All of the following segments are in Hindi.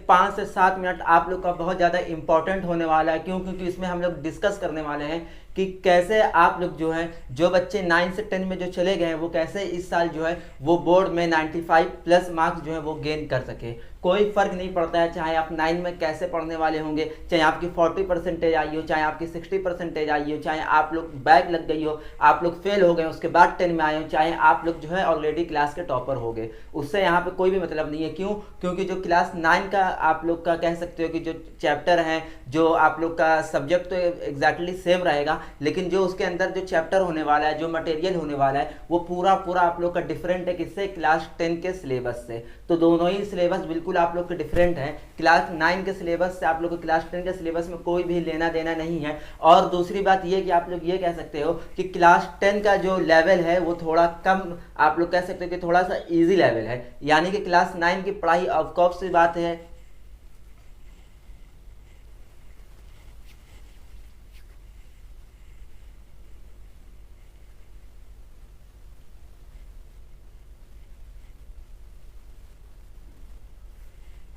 5 से 7 मिनट आप लोग का बहुत ज़्यादा इंपॉर्टेंट होने वाला है। क्यों? क्योंकि इसमें हम लोग डिस्कस करने वाले हैं कि कैसे आप लोग जो है, जो बच्चे 9 से 10 में जो चले गए हैं, वो कैसे इस साल जो है वो बोर्ड में 95 प्लस मार्क्स जो है वो गेन कर सके। कोई फर्क नहीं पड़ता है चाहे आप 9 में कैसे पढ़ने वाले होंगे, चाहे आपकी 40% आई हो, चाहे आपकी 60% आई हो, चाहे आप लोग बैक लग गई हो, आप लोग फेल हो गए उसके बाद 10 में आए हो, चाहे आप लोग जो है ऑलरेडी क्लास के टॉपर हो गए, उससे यहाँ पे कोई भी मतलब नहीं है। क्यों? क्योंकि जो क्लास 9 का आप लोग का कह सकते हो कि जो चैप्टर है, जो आप लोग का सब्जेक्ट तो एग्जैक्टली सेम रहेगा, लेकिन जो उसके अंदर जो चैप्टर होने वाला है, जो मटेरियल होने वाला है, वो पूरा पूरा आप लोग का डिफरेंट है। किससे? क्लास 10 के सिलेबस से। तो दोनों ही सिलेबस बिल्कुल आप लोग के डिफरेंट है। क्लास 9 के सिलेबस से आप लोग को क्लास 10 के सिलेबस में कोई भी लेना देना नहीं है। और दूसरी बात ये कि आप लोग ये कह सकते हो कि क्लास 10 का जो लेवल है वो थोड़ा कम, आप लोग कह सकते हो कि थोड़ा सा इजी लेवल है, यानी कि क्लास 9 की पढ़ाई ऑफ कोर्स सी बात है।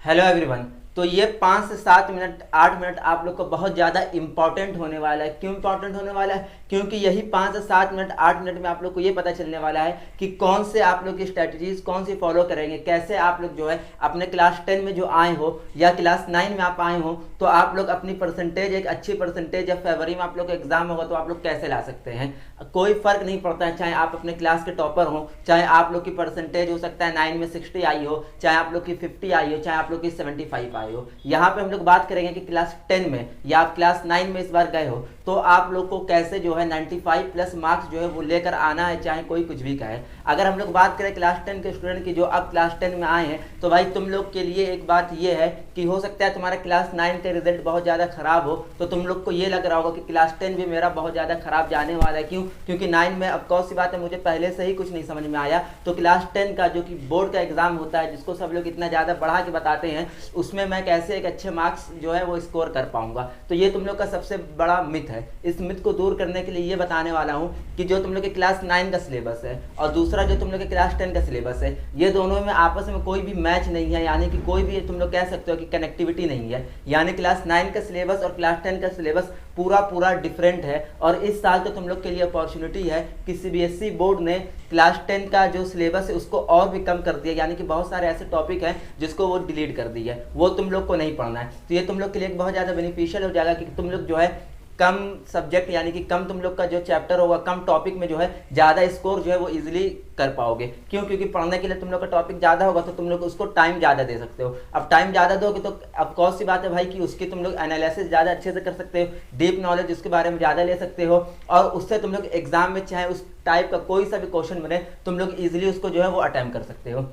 Hello everyone. तो ये 5 से 7 मिनट 8 मिनट आप लोग को बहुत ज़्यादा इंपॉर्टेंट होने वाला है। क्यों इंपॉर्टेंट होने वाला है? क्योंकि यही 5 से 7 मिनट 8 मिनट में आप लोग को ये पता चलने वाला है कि कौन से आप लोग की स्ट्रेटजीज कौन सी फॉलो करेंगे, कैसे आप लोग जो है अपने क्लास 10 में जो आए हो या क्लास 9 में आप आए हो, तो आप लोग अपनी परसेंटेज, एक अच्छी परसेंटेज या फरवरी में आप लोग का एग्जाम होगा तो आप लोग कैसे ला सकते हैं। कोई फर्क नहीं पड़ता है, चाहे आप अपने क्लास के टॉपर हो, चाहे आप लोग की परसेंटेज हो सकता है 9 में 60 आई हो, चाहे आप लोग की 50 आई हो, चाहे आप लोग की 75 आई हो। यहाँ पे हम लोग बात करेंगे कि क्लास 10 में या आप क्लास 9 में इस बार गए हो तो आप लोग को कैसे जो है 95 प्लस मार्क्स जो है वो लेकर आना है, चाहे कोई कुछ भी कहे। अगर हम लोग बात करें क्लास 10 के स्टूडेंट की जो अब क्लास 10 में आए हैं, तो भाई तुम लोग के लिए एक बात ये है कि हो सकता है तुम्हारा क्लास 9 का रिजल्ट बहुत ज़्यादा खराब हो, तो तुम लोग को ये लग रहा होगा कि क्लास 10 भी मेरा बहुत ज़्यादा खराब जाने वाला है। क्यों? क्योंकि 9 में अब कौन सी बात है, मुझे पहले से ही कुछ नहीं समझ में आया, तो क्लास 10 का जो कि बोर्ड का एग्जाम होता है, जिसको सब लोग इतना ज़्यादा बढ़ा के बताते हैं, उसमें मैं कैसे एक अच्छे मार्क्स जो है वो स्कोर कर पाऊंगा। तो ये तुम लोग का सबसे बड़ा मिथ है। इस मिथ को दूर करने के लिए ये बताने वाला हूँ कि जो तुम लोग के क्लास 9 का सिलेबस है और दूसरा जो तुम लोग के क्लास 10 का सिलेबस है, ये दोनों में आपस में कोई भी मैच नहीं है, यानी कि कोई भी तुम लोग कह सकते हो कि कनेक्टिविटी नहीं है। यानी क्लास 9 का सिलेबस और क्लास 10 का सिलेबस पूरा पूरा डिफरेंट है। और इस साल तो तुम लोग के लिए अपॉर्चुनिटी है कि सीबीएसई बोर्ड ने क्लास 10 का जो सिलेबस है उसको और भी कम कर दिया, यानी कि बहुत सारे ऐसे टॉपिक हैं जिसको वो डिलीट कर दी है, वो तुम लोग को नहीं पढ़ना है। तो ये तुम लोग के लिए बहुत ज़्यादा बेनिफिशियल हो जाएगा कि तुम लोग जो है कम सब्जेक्ट, यानी कि कम तुम लोग का जो चैप्टर होगा, कम टॉपिक में जो है ज़्यादा स्कोर जो है वो इजीली कर पाओगे। क्यों? क्योंकि पढ़ने के लिए तुम लोग का टॉपिक ज़्यादा होगा तो तुम लोग उसको टाइम ज़्यादा दे सकते हो। अब टाइम ज़्यादा दोगे तो अब कौन सी बात है भाई कि उसकी तुम लोग एनालिसिस ज़्यादा अच्छे से कर सकते हो, डीप नॉलेज उसके बारे में ज़्यादा ले सकते हो, और उससे तुम लोग एग्जाम में चाहे उस टाइप का कोई सा भी क्वेश्चन बने, तुम लोग ईजिली उसको जो है वो अटेम्प्ट कर सकते हो।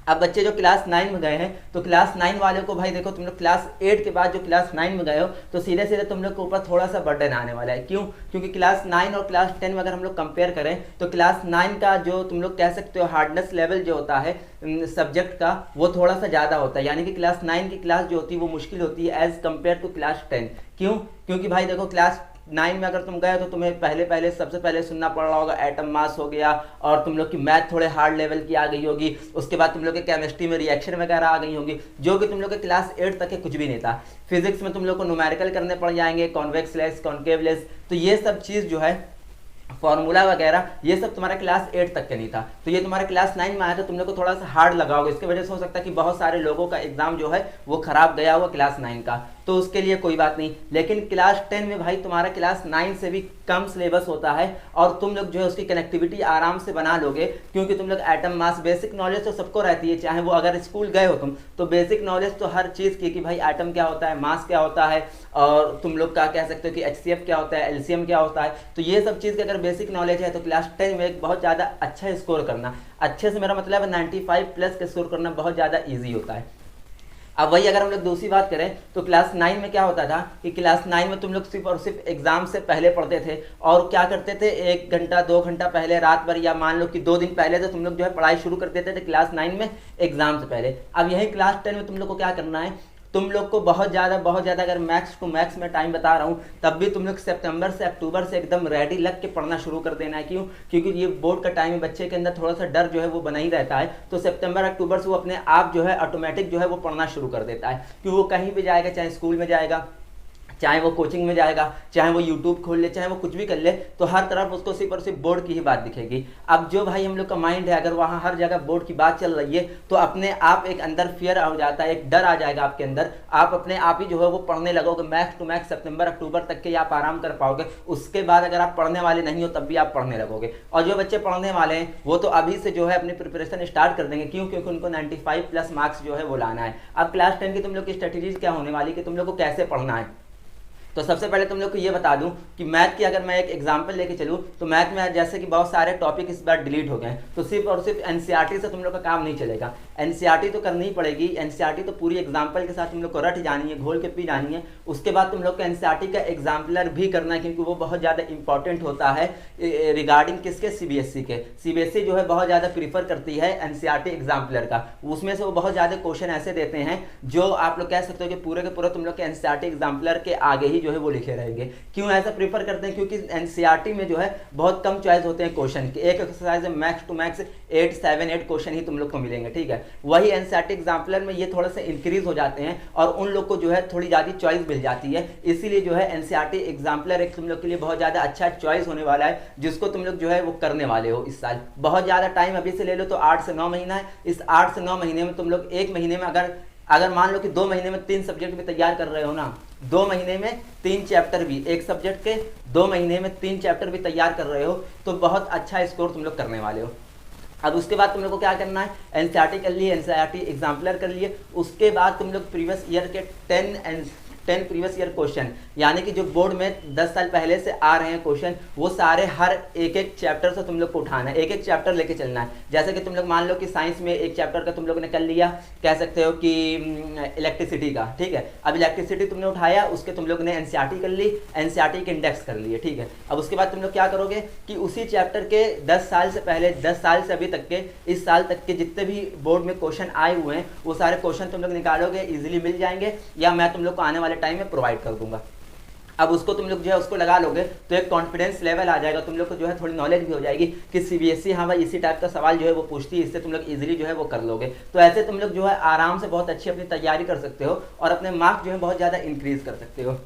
अब बच्चे जो क्लास 9 में गए हैं, तो क्लास 9 वाले को भाई देखो, तुम लोग क्लास 8 के बाद जो क्लास 9 में गए हो तो सीधे सीधे तुम लोग के ऊपर थोड़ा सा बर्डन आने वाला है। क्यों? क्योंकि क्लास 9 और क्लास 10 में अगर हम लोग कंपेयर करें तो क्लास 9 का जो तुम लोग कह सकते हो हार्डनेस लेवल जो होता है सब्जेक्ट का, वो थोड़ा सा ज़्यादा होता है। यानी कि क्लास 9 की क्लास जो होती है वो मुश्किल होती है एज कम्पेयर टू क्लास 10। क्यों? क्योंकि भाई देखो क्लास 9 में अगर तुम गए तो तुम्हें पहले सबसे पहले सुनना पड़ रहा होगा एटम मास हो गया, और तुम लोग की मैथ थोड़े हार्ड लेवल की आ गई होगी, उसके बाद तुम लोग के केमिस्ट्री में रिएक्शन वगैरह आ गई होगी, जो कि तुम लोग के क्लास 8 तक के कुछ भी नहीं था। फिजिक्स में तुम लोग को न्यूमेरिकल करने पड़ जाएंगे, कॉन्वेक्स लेस, कॉन्केव लेस, तो ये सब चीज़ जो है फॉर्मूला वगैरह ये सब तुम्हारा क्लास 8 तक के नहीं था। तो ये तुम्हारे क्लास 9 में आया तो तुम लोग को थोड़ा सा हार्ड लगा होगा, इसकी वजह से हो सकता है कि बहुत सारे लोगों का एग्जाम जो है वो खराब गया होगा क्लास 9 का, तो उसके लिए कोई बात नहीं। लेकिन क्लास 10 में भाई तुम्हारा क्लास 9 से भी कम सिलेबस होता है और तुम लोग जो है उसकी कनेक्टिविटी आराम से बना लोगे, क्योंकि तुम लोग एटम मास बेसिक नॉलेज तो सबको रहती है, चाहे वो अगर स्कूल गए हो तुम तो बेसिक नॉलेज तो हर चीज़ की कि भाई एटम क्या होता है, मास क्या होता है, और तुम लोग का कह सकते हो कि HCF क्या होता है, LCM क्या होता है, तो ये सब चीज़ की अगर बेसिक नॉलेज है तो क्लास 10 में एक बहुत ज़्यादा अच्छा स्कोर करना, अच्छे से मेरा मतलब है 95 प्लस का स्कोर करना बहुत ज़्यादा ईजी होता है। अब वही अगर हम लोग दूसरी बात करें तो क्लास 9 में क्या होता था कि क्लास 9 में तुम लोग सिर्फ और सिर्फ एग्जाम से पहले पढ़ते थे, और क्या करते थे 1 घंटा 2 घंटा पहले रात भर या मान लो कि 2 दिन पहले तो तुम लोग जो है पढ़ाई शुरू कर देते थे क्लास 9 में एग्जाम से पहले। अब यही क्लास 10 में तुम लोग को क्या करना है, तुम लोग को बहुत ज़्यादा अगर मैक्स टू मैक्स मैं टाइम बता रहा हूँ, तब भी तुम लोग सितंबर से अक्टूबर से एकदम रेडी लग के पढ़ना शुरू कर देना है। क्यों? क्योंकि ये बोर्ड का टाइम है, बच्चे के अंदर थोड़ा सा डर जो है वो बना ही रहता है। तो सितंबर अक्टूबर से वो अपने आप जो है ऑटोमेटिक जो है वो पढ़ना शुरू कर देता है। कि वो कहीं भी जाएगा, चाहे स्कूल में जाएगा, चाहे वो कोचिंग में जाएगा, चाहे वो यूट्यूब खोल ले, चाहे वो कुछ भी कर ले, तो हर तरफ उसको सिर्फ और सिर्फ बोर्ड की ही बात दिखेगी। अब जो भाई हम लोग का माइंड है, अगर वहाँ हर जगह बोर्ड की बात चल रही है, तो अपने आप एक अंदर फियर हो जाता है, एक डर आ जाएगा आपके अंदर। आप अपने आप ही जो है वो पढ़ने लगोगे। मैक्स टू मैक्स सितंबर अक्टूबर तक के आप आराम कर पाओगे। उसके बाद अगर आप पढ़ने वाले नहीं हो तब भी आप पढ़ने लगोगे। और जो बच्चे पढ़ने वाले हैं वो तो अभी से जो है अपनी प्रिपरेशन स्टार्ट कर देंगे। क्यों? क्योंकि उनको 95 प्लस मार्क्स जो है वो लाना है। अब क्लास 10 की तुम लोग की स्ट्रेटेजीज क्या होने वाली कि तुम लोग को कैसे पढ़ना है। तो सबसे पहले तुम लोग को ये बता दूं कि मैथ की अगर मैं एक एग्जांपल लेके चलूं, तो मैथ में जैसे कि बहुत सारे टॉपिक इस बार डिलीट हो गए हैं, तो सिर्फ और सिर्फ एनसीईआरटी से तुम लोग का काम नहीं चलेगा। एनसीईआरटी तो करनी ही पड़ेगी। एनसीईआरटी तो पूरी एग्जाम्पल के साथ तुम लोग को रट जानी है, घोल के पी जानी है। उसके बाद तुम लोग को एनसीईआरटी का एग्जाम्पलर भी करना है, क्योंकि वो बहुत ज़्यादा इंपॉर्टेंट होता है रिगार्डिंग किसके, सीबीएसई के। सीबीएसई जो है बहुत ज़्यादा प्रीफर करती है एनसीईआरटी एग्जाम्पलर का। उसमें से वो बहुत ज़्यादा क्वेश्चन ऐसे देते हैं जो आप लोग कह सकते हो कि पूरे के पूरे तुम लोग के एनसीईआरटी एग्जाम्पलर के आगे ही जो है वो लिखे रहेंगे। क्यों ऐसा प्रीफर करते हैं? क्योंकि एनसीईआरटी में जो है बहुत कम चॉइस होते हैं क्वेश्चन के। एक एक्सरसाइज में मैक्स टू मैक्स 8 क्वेश्चन ही तुम लोग को मिलेंगे, ठीक है। वही एनसीईआरटी एग्जाम्पलर में ये थोड़ा सा इंक्रीज हो जाते हैं और उन लोग को जो है थोड़ी ज़्यादा चॉइस मिल जाती है। इसीलिए जो है एनसीईआरटी एग्जाम्पलर एक तुम लोग के लिए बहुत ज़्यादा अच्छा चॉइस होने वाला है, जिसको तुम लोग जो है वो करने वाले हो इस साल। बहुत ज़्यादा टाइम अभी से ले लो तो 8 से 9 महीना है। इस 8 से 9 महीने में तुम लोग एक महीने में अगर मान लो कि 2 महीने में 3 सब्जेक्ट भी तैयार कर रहे हो ना, 2 महीने में 3 चैप्टर भी, एक सब्जेक्ट के 2 महीने में 3 चैप्टर भी तैयार कर रहे हो, तो बहुत अच्छा स्कोर तुम लोग करने वाले हो। अब उसके बाद तुम लोग को क्या करना है? एनसीईआरटी कर लिए, एनसीईआरटी एग्जाम्पलर कर लिए। उसके बाद तुम लोग प्रीवियस ईयर के 10 प्रीवियस ईयर क्वेश्चन, यानी कि जो बोर्ड में 10 साल पहले से आ रहे हैं क्वेश्चन, वो सारे हर एक चैप्टर से तुम लोग को उठाना है, एक चैप्टर लेके चलना है। जैसे कि तुम लोग मान लो कि साइंस में एक चैप्टर का तुम लोग ने कर लिया, कह सकते हो कि इलेक्ट्रिसिटी का, ठीक है। अब इलेक्ट्रिसिटी तुमने उठाया, उसके तुम लोग ने एनसीईआरटी कर ली, एनसीईआरटी के इंडेक्स कर लिए, ठीक है। अब उसके बाद तुम लोग क्या करोगे कि उसी चैप्टर के 10 साल से पहले, 10 साल से अभी तक के, इस साल तक के जितने भी बोर्ड में क्वेश्चन आए हुए हैं, वो सारे क्वेश्चन तुम लोग निकालोगे, इजीली मिल जाएंगे, या मैं तुम लोग को आने वाले टाइम में प्रोवाइड कर दूंगा। अब उसको तुम लोग जो है उसको लगा लोगे तो एक कॉन्फिडेंस लेवल आ जाएगा, तुम लोग को जो है थोड़ी नॉलेज भी हो जाएगी कि सीबीएसई हाँ भाई इसी टाइप का सवाल जो है वो पूछती है, इससे तुम लोग इजीली जो है वो कर लोगे। तो ऐसे तुम लोग जो है आराम से बहुत अच्छी अपनी तैयारी कर सकते हो और अपने मार्क्स जो है बहुत ज़्यादा इंक्रीज कर सकते हो।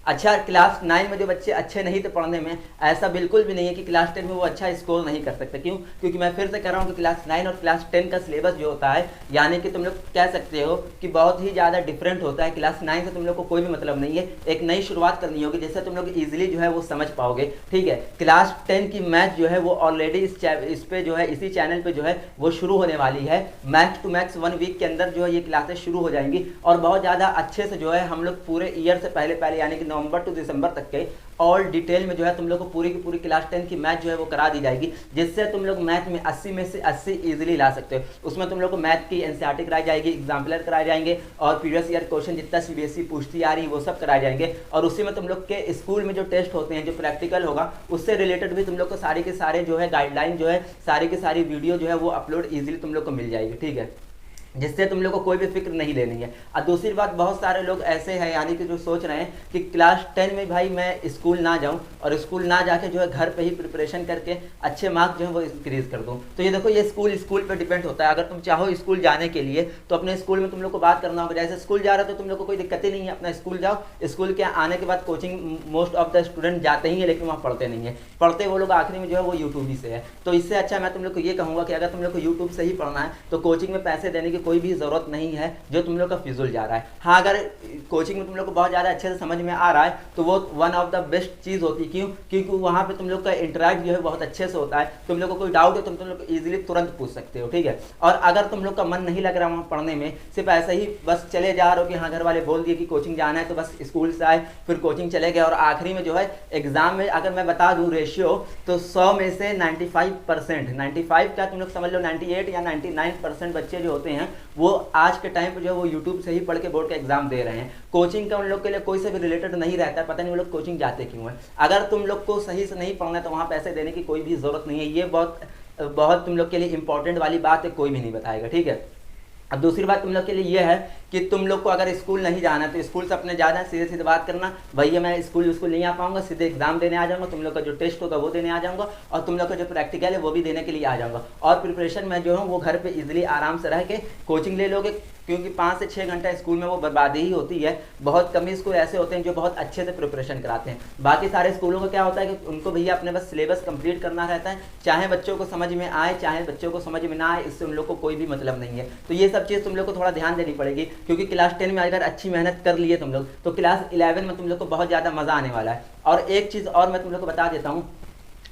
अच्छा, क्लास 9 में जो बच्चे अच्छे नहीं थे पढ़ने में, ऐसा बिल्कुल भी नहीं है कि क्लास 10 में वो अच्छा स्कोर नहीं कर सकते। क्यों? क्योंकि मैं फिर से कह रहा हूँ कि क्लास 9 और क्लास 10 का सिलेबस जो होता है, यानी कि तुम लोग कह सकते हो कि बहुत ही ज़्यादा डिफरेंट होता है। क्लास 9 से तुम लोग को कोई भी मतलब नहीं है, एक नई शुरुआत करनी होगी जिससे तुम लोग ईजिली जो है वो समझ पाओगे, ठीक है। क्लास 10 की मैथ जो है वो ऑलरेडी इस पे जो है इसी चैनल पे जो है वो शुरू होने वाली है। मैक्स टू मैक्स 1 वीक के अंदर जो है ये क्लासेस शुरू हो जाएंगी और बहुत ज़्यादा अच्छे से जो है हम लोग पूरे ईयर से पहले यानी कि नवंबर टू दिसंबर तक के ऑल डिटेल में जो है तुम लोग को पूरी की पूरी क्लास 10 की मैथ जो है वो करा दी जाएगी, जिससे तुम लोग मैथ में 80 में से 80 इजीली ला सकते हो। उसमें तुम लोग को मैथ की एनसीईआरटी कराई जाएगी, एग्जाम्पलर कराए जाएंगे और प्रीवियस ईयर क्वेश्चन जितना सीबीएसई पूछती आ रही है वो सब कराए जाएंगे। और उसी में तुम लोग के स्कूल में जो टेस्ट होते हैं, जो प्रैक्टिकल होगा, उससे रिलेटेड भी तुम लोग को सारे के सारे जो है गाइडलाइन जो है सारी की सारी वीडियो जो है वो अपलोड ईजिली तुम लोग को मिल जाएगी, ठीक है, जिससे तुम लोग को कोई भी फिक्र नहीं लेनी है। और दूसरी बात, बहुत सारे लोग ऐसे हैं यानी कि जो सोच रहे हैं कि क्लास 10 में भाई मैं स्कूल ना जाऊं और स्कूल ना जाके जो है घर पे ही प्रिपरेशन करके अच्छे मार्क्स जो है वो इंक्रीज कर दूं। तो ये देखो, ये स्कूल पे डिपेंड होता है। अगर तुम चाहो स्कूल जाने के लिए तो अपने स्कूल में तुम लोग को बात करना होगा। जैसे स्कूल जा रहे हो तो तुम लोग को कोई दिक्कत ही नहीं है, अपना स्कूल जाओ, स्कूल के आने के बाद coaching most of the student जाते ही है, लेकिन वहाँ पढ़ते नहीं है। पढ़ते वो लोग आखिरी में जो है वो यूट्यूब ही से है। तो इससे अच्छा मैं तुम लोग को ये कहूँगा कि अगर तुम लोग को यूट्यूब से ही पढ़ना है तो कोचिंग में पैसे देने की कोई भी जरूरत नहीं है जो तुम लोग का फिजूल जा रहा है। हाँ, अगर कोचिंग में तुम लोग को बहुत ज़्यादा अच्छे से समझ में आ रहा है तो वो वन ऑफ द बेस्ट चीज़ होती है। क्यों? क्योंकि वहाँ पे तुम लोग का इंटरेक्ट जो है बहुत अच्छे से होता है। तुम लोग को कोई डाउट है तो तुम लोग इजीली तुरंत पूछ सकते हो, ठीक है। और अगर तुम लोग का मन नहीं लग रहा वहाँ पढ़ने में, सिर्फ ऐसे ही बस चले जा रहे हो कि हाँ घर वाले बोल दिए कि कोचिंग जाना है तो बस स्कूल से आए फिर कोचिंग चले गए और आखिरी में जो है एग्जाम में अगर मैं बता दूँ रेशियो तो 100 में से 95%, 95 का तुम लोग समझ लो 98 या 99% बच्चे जो होते हैं वो आज के टाइम पे जो है वो यूट्यूब से ही पढ़ के बोर्ड का एग्जाम दे रहे हैं। कोचिंग का उन लोग के लिए कोई से भी रिलेटेड नहीं रहता है, पता नहीं वो लोग कोचिंग जाते क्यों है। अगर तुम लोग को सही से नहीं पढ़ना है तो वहाँ पैसे देने की कोई भी जरूरत नहीं है। ये बहुत तुम लोग के लिए इंपॉर्टेंट वाली बात है, कोई भी नहीं बताएगा, ठीक है। अब दूसरी बात तुम लोग के लिए ये है कि तुम लोग को अगर स्कूल नहीं जाना है तो स्कूल से अपने जाना, सीधे सीधे बात करना, भैया मैं स्कूल नहीं आ पाऊंगा, सीधे एग्जाम देने आ जाऊंगा, तुम लोग का जो टेस्ट होगा वो देने आ जाऊंगा, और तुम लोग का जो प्रैक्टिकल है वो भी देने के लिए आ जाऊंगा। और प्रिपरेशन में जो है वो घर पे इजीली आराम से रह के कोचिंग ले लोगे, क्योंकि 5 से 6 घंटा स्कूल में वो बर्बादी ही होती है। बहुत कम ही स्कूल ऐसे होते हैं जो बहुत अच्छे से प्रिपरेशन कराते हैं। बाकी सारे स्कूलों का क्या होता है कि उनको भैया अपने बस सिलेबस कंप्लीट करना रहता है, चाहे बच्चों को समझ में आए चाहे बच्चों को समझ में ना आए, इससे उन लोग को कोई भी मतलब नहीं है। तो ये सब चीज़ तुम लोग को थोड़ा ध्यान देनी पड़ेगी, क्योंकि क्लास 10 में अगर अच्छी मेहनत कर लिए तुम लोग तो क्लास 11 में तुम लोग को बहुत ज़्यादा मज़ा आने वाला है। और एक चीज़ और मैं तुम लोग को बता देता हूँ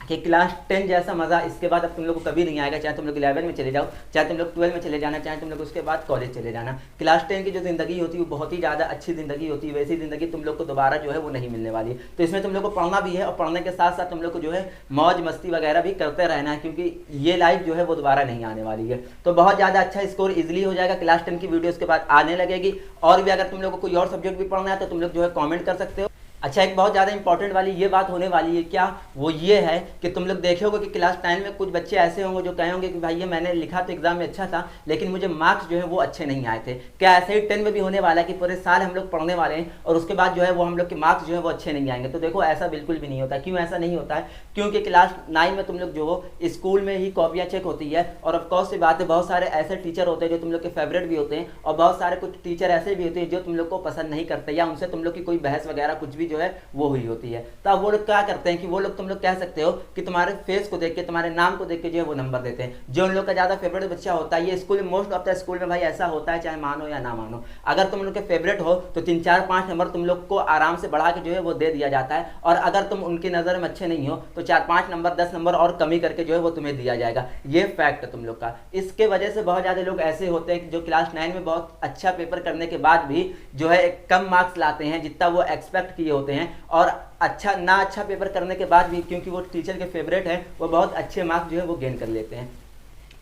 कि क्लास 10 जैसा मज़ा इसके बाद अब तुम लोग को कभी नहीं आएगा, चाहे तुम लोग 11 में चले जाओ, चाहे तुम लोग 12 में चले जाना, चाहे तुम लोग उसके बाद कॉलेज चले जाना। क्लास 10 की जो ज़िंदगी होती है वो बहुत ही ज़्यादा अच्छी ज़िंदगी होती है, वैसी ज़िंदगी तुम लोग को दोबारा जो है वो नहीं मिलने वाली है। तो इसमें तुम लोग को पढ़ना भी है, और पढ़ने के साथ साथ तुम लोग को जो है मौज मस्ती वगैरह भी करते रहना है, क्योंकि ये लाइफ जो है वो दोबारा नहीं आने वाली है। तो बहुत ज़्यादा अच्छा स्कोर ईजिली हो जाएगा। क्लास 10 की वीडियो उसके बाद आने लगेगी, और भी अगर तुम लोग को कोई और सब्जेक्ट भी पढ़ना है तो तुम लोग जो है कॉमेंट कर सकते हो। अच्छा, एक बहुत ज़्यादा इंपॉर्टेंट वाली ये बात होने वाली है, क्या वो ये है कि तुम लोग देखे होगे कि क्लास 10 में कुछ बच्चे ऐसे होंगे जो कहे होंगे कि भाई ये मैंने लिखा तो एग्जाम में अच्छा था, लेकिन मुझे मार्क्स जो है वो अच्छे नहीं आए थे। क्या ऐसे ही 10 में भी होने वाला है कि पूरे साल हम लोग पढ़ने वाले हैं और उसके बाद जो है वो हम लोग के मार्क्स जो है वो अच्छे नहीं आएंगे? तो देखो ऐसा बिल्कुल भी नहीं होता। क्यों ऐसा नहीं होता है? क्योंकि क्लास 9 में तुम लोग जो हो स्कूल में ही कॉपियाँ चेक होती है, और ऑफकोर्स सी बात है बहुत सारे ऐसे टीचर होते हैं जो तुम लोग के फेवरेट भी होते हैं, और बहुत सारे कुछ टीचर ऐसे भी होते हैं जो तुम लोग को पसंद नहीं करते, या उनसे तुम लोग की कोई बहस वगैरह कुछ भी जो है वो हुई होती है। तो अब वो लोग क्या करते हैं कि वो लोग तुम लोग कह सकते हो कि तुम्हारे फेस को देख के, तुम्हारे नाम को देख के जो है वो नंबर देते हैं। जो उन लोग का ज्यादा फेवरेट बच्चा होता है, ये स्कूल में मोस्ट ऑफ द स्कूल में भाई ऐसा होता है, चाहे मानो या ना मानो, अगर तुम लोग के फेवरेट हो तो 3 4 5 नंबर तुम लोग को आराम से बढ़ा के जो है वो दे दिया जाता है, और अगर तुम उनकी नजर में अच्छे नहीं हो तो 4 5 नंबर 10 नंबर और कमी करके जो है वो तुम्हें दिया जाएगा। ये फैक्ट है तुम लोग का। इसके वजह से बहुत ज्यादा लोग ऐसे होते हैं कि जो क्लास 9 में बहुत अच्छा पेपर करने के बाद भी जो है कम मार्क्स लाते हैं जितना वो एक्सपेक्ट किए होते हैं, और अच्छा पेपर करने के बाद भी क्योंकि वो टीचर के फेवरेट है वो बहुत अच्छे मार्क्स जो है वो गेन कर लेते हैं।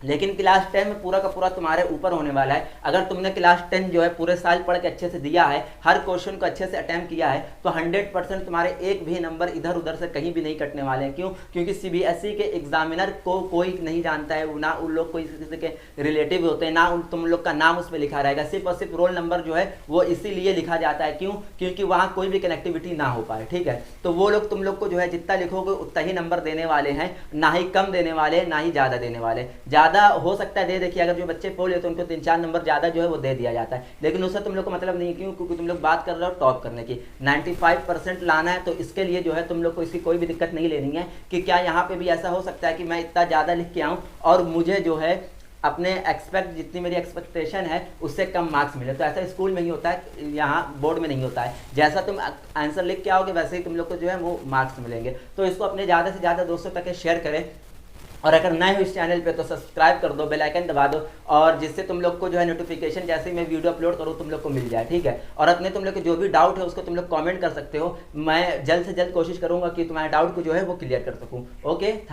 लेकिन क्लास 10 में पूरा का पूरा तुम्हारे ऊपर होने वाला है। अगर तुमने क्लास 10 जो है पूरे साल पढ़ के अच्छे से दिया है, हर क्वेश्चन को अच्छे से अटेम्प्ट किया है, तो 100% तुम्हारे एक भी नंबर इधर उधर से कहीं भी नहीं कटने वाले हैं। क्यों? क्योंकि सीबीएसई के एग्जामिनर को कोई नहीं जानता है, ना उन लोग कोई किसी के रिलेटिव होते हैं, ना तुम लोग का नाम उसमें लिखा रहेगा, सिर्फ और सिर्फ रोल नंबर जो है वो इसीलिए लिखा जाता है। क्यों? क्योंकि वहाँ कोई भी कनेक्टिविटी ना हो पाए। ठीक है, तो वो लोग तुम लोग को जो है जितना लिखोगे उतना ही नंबर देने वाले हैं, ना ही कम देने वाले, ना ही ज़्यादा देने वाले। ज़्यादा हो सकता है दे देखिए, अगर जो बच्चे फेल है तो उनको 3 4 नंबर ज़्यादा जो है वो दे दिया जाता है, लेकिन उससे तुम लोग को मतलब नहीं। क्यों? क्योंकि तुम लोग बात कर रहे हो टॉप करने की, 95% लाना है, तो इसके लिए जो है तुम लोग को इसकी कोई भी दिक्कत नहीं लेनी है कि क्या यहाँ पे भी ऐसा हो सकता है कि मैं इतना ज़्यादा लिख के आऊँ और मुझे जो है अपने जितनी मेरी एक्सपेक्टेशन है उससे कम मार्क्स मिले। तो ऐसा स्कूल में ही होता है, यहाँ बोर्ड में नहीं होता है। जैसा तुम आंसर लिख के आओगे वैसे ही तुम लोग को जो है वो मार्क्स मिलेंगे। तो इसको अपने ज़्यादा से ज़्यादा दोस्तों तक शेयर करें, और अगर नए हो इस चैनल पे तो सब्सक्राइब कर दो, बेल आइकन दबा दो, और जिससे तुम लोग को जो है नोटिफिकेशन जैसे ही मैं वीडियो अपलोड करूँ तुम लोग को मिल जाए। ठीक है, और अपने तुम लोग के जो भी डाउट है उसको तुम लोग कमेंट कर सकते हो। मैं जल्द से जल्द कोशिश करूँगा कि तुम्हारे डाउट को जो है वो क्लियर कर सकूँ। ओके।